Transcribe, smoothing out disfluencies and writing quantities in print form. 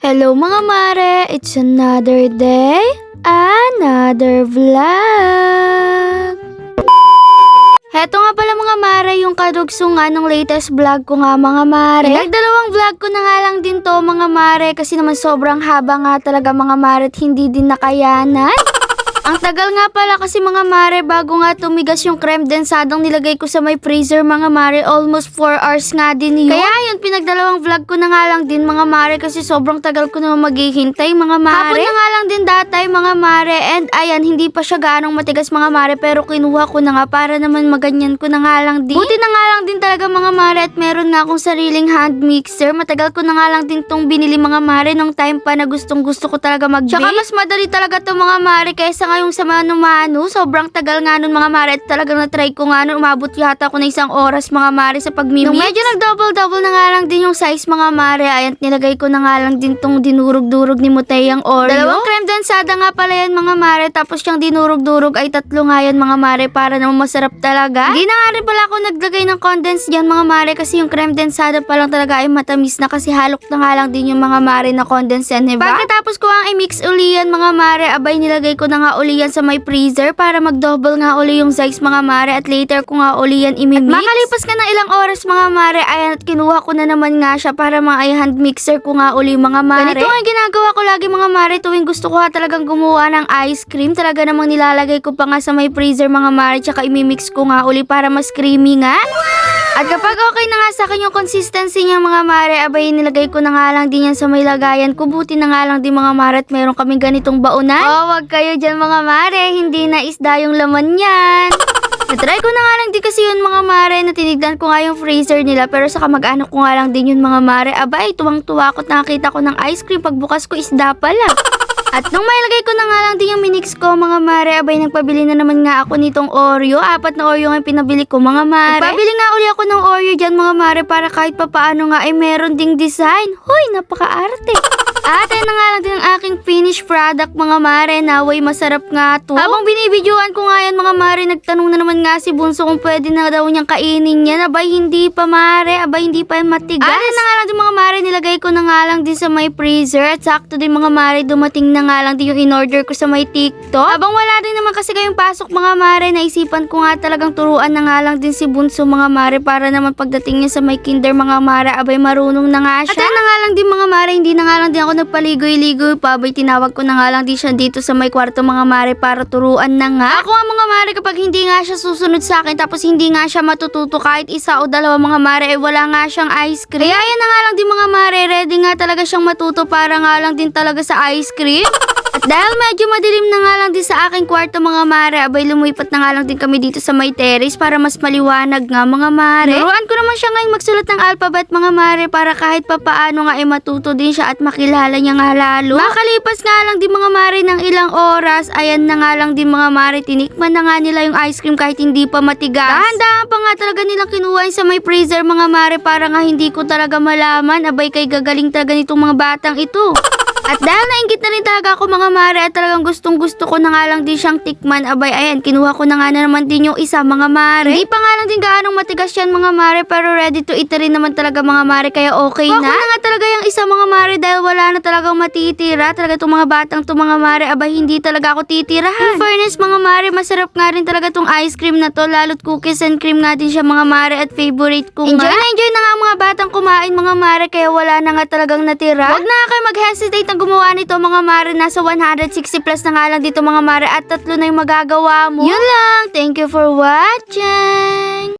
Hello mga mare, it's another day, another vlog. Heto nga pala mga mare yung kadugsungan ng latest vlog ko nga mga mare. Nagdalawang vlog ko na nga lang din to mga mare kasi naman sobrang haba nga talaga mga mare at hindi din nakayanan. Ang tagal nga pala kasi mga mare bago nga tumigas yung creme densadong nilagay ko sa may freezer mga mare, almost 4 hours nga din yun. Kaya yun, pinagdalawang vlog ko na nga lang din mga mare kasi sobrang tagal ko na maghihintay mga mare. Hapon na nga lang din datay mga mare and ayan, hindi pa siya gaanong matigas mga mare pero kinuha ko na nga para naman maganyan ko na nga lang din. Buti na nga lang din talaga mga mare at meron nga akong sariling hand mixer. Matagal ko na nga lang din tong binili mga mare nung time pa na gustong gusto ko talaga mag-bake. Tsaka mas madali talaga to mga mare kaysa ngayong sa mano-mano. Sobrang tagal nga nun mga mare at talagang na-try ko nga nun. Umabot yata ako na 1 oras mga mare sa pagmimix. Nung medyo nag-double-double na nga lang din yung size mga mare, ayan nilagay ko na nga lang din tong dinurog-durog ni Muteyang Oreo. Dalawang creme densada nga pala yan mga mare, tapos yung dinurog-durog ay 3 nga yan mga mare para naman masarap talaga. Hindi na nga rin pala ako naglagay ng condensed yan mga mare kasi yung creme densada pa lang talaga ay matamis na kasi halok na nga lang din yung mga mare na condensed yan, diba? Pagkatapos ko ang i-mix uli yan mga mare, abay nilagay ko na nga uli yan sa may freezer para mag-double nga uli yung size mga mare at later ko nga uli yan imimix. At makalipas ka ng ilang oras mga mare, ayan at kinuha ko na naman nga siya para mga hand mixer ko nga uli mga mare. Ganito nga ginagawa ko lagi mga mare tuwing gusto ko talagang gumawa ng ice cream. Talaga namang nilalagay ko pa nga sa may freezer mga mare tsaka imimix ko nga uli para mas creamy nga. At kapag okay na nga sa akin yung consistency niya mga mare, abay nilagay ko na nga lang din yan sa may lagayan ko. Buti na nga lang din mga mare at meron kaming ganitong baunan. Oh, wag kayo dyan mga mare, hindi na isda yung laman yan. Natry ko na nga lang din kasi yun mga mare na tinignan ko nga yung freezer nila pero sa kamag-anak ko nga lang din yun mga mare. Abay, tuwang-tuwa ko at nakakita ko ng ice cream pagbukas ko isda pala. At nung mailagay ko na nga lang din yung minix ko mga mare, abay nagpabili na naman nga ako nitong Oreo. 4 na Oreo nga yung pinabili ko mga mare. Nagpabili nga uli ako ng Oreo dyan mga mare para kahit papaano nga ay meron ding design. Hoy, napaka-arte. At ayun na nga lang din ang aking finished product mga mare, naway masarap nga to. Habang binibidyoan ko nga yan mga mare, nagtanong na naman nga si Bunso kung pwede na daw niyang kainin yan. Abay hindi pa mare, abay hindi pa matigas. At ayun na nga lang din mga mare, nilagay ko na nga lang din sa may freezer. At sakto din mga mare, dumating na nga lang din yung in-order ko sa may TikTok. Habang wala din naman kasi kayong pasok mga mare, naisipan ko nga talagang turuan na nga lang din si Bunso mga mare para naman pagdating niya sa may kinder mga mare, abay marunong na nga siya. At ayun na nga lang din mga mare, hindi na nga lang din ako nagpaligoy-ligoy pa, abay tinawag ko na nga lang din siya dito sa may kwarto mga mare para turuan na nga. Ako nga mga mare, kapag hindi nga siya susunod sa akin tapos hindi nga siya matututo kahit 1 o 2 mga mare, ay wala nga siyang ice cream. Kaya yan na nga lang din mga mare, ready nga talaga siyang matuto para nga lang din talaga sa ice cream. At dahil medyo madilim na nga lang din sa aking kwarto mga mare, abay lumipat na nga lang din kami dito sa may terrace para mas maliwanag nga mga mare. Nuruan ko naman siya ngayon magsulat ng alphabet mga mare para kahit papaano nga ay matuto din siya at makilala niya nga lalo. Makalipas nga lang din mga mare ng ilang oras, ayan na nga lang din mga mare, tinikman na nga nila yung ice cream kahit hindi pa matigas. Dahan-dahan pa nga talaga nilang kinuha sa may freezer mga mare para nga hindi ko talaga malaman, abay kay gagaling talaga nitong mga batang ito. At dahil nainggit na rin talaga ako mga mare at talagang gustong gusto ko na nga lang din siyang tikman, abay ayan, kinuha ko na nga na naman din yung isa mga mare. Hindi pa nga lang din gaanong matigas yan mga mare pero ready to eat rin naman talaga mga mare kaya okay na. Okay na nga talaga yung isa mga mare dahil wala na talagang matitira. Talaga itong mga batang to mga mare, abay hindi talaga ako titirahan. In fairness mga mare, masarap nga rin talaga tong ice cream na to, lalo't cookies and cream nga din siya mga mare at favorite ko nga. Enjoy na nga ang mga batang kumain mga mare kaya wala na nga talagang natira. Huwag na kayo mag-hesitate na gumawa nito mga mare, nasa 160 plus na nga lang dito mga mare at 3 na yung magagawa mo. Yun lang, thank you for watching!